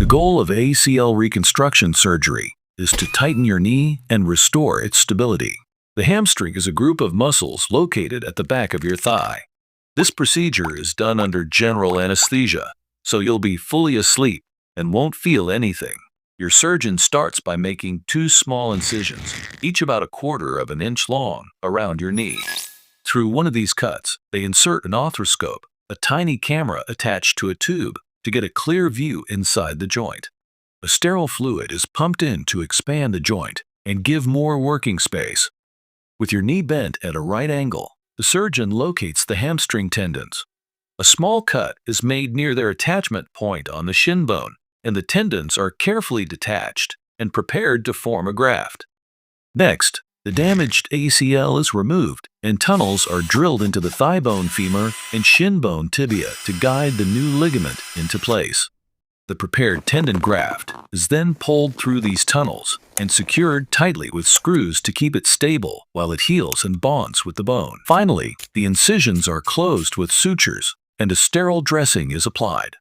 The goal of ACL reconstruction surgery is to tighten your knee and restore its stability. The hamstring is a group of muscles located at the back of your thigh. This procedure is done under general anesthesia, so you'll be fully asleep and won't feel anything. Your surgeon starts by making 2 small incisions, each about 1/4 of an inch long, around your knee. Through one of these cuts, they insert an arthroscope, a tiny camera attached to a tube, to get a clear view inside the joint. A sterile fluid is pumped in to expand the joint and give more working space. With your knee bent at a right angle, the surgeon locates the hamstring tendons. A small cut is made near their attachment point on the shin bone, and the tendons are carefully detached and prepared to form a graft. Next, the damaged ACL is removed and tunnels are drilled into the thigh bone femur and shin bone tibia to guide the new ligament into place. The prepared tendon graft is then pulled through these tunnels and secured tightly with screws to keep it stable while it heals and bonds with the bone. Finally, the incisions are closed with sutures and a sterile dressing is applied.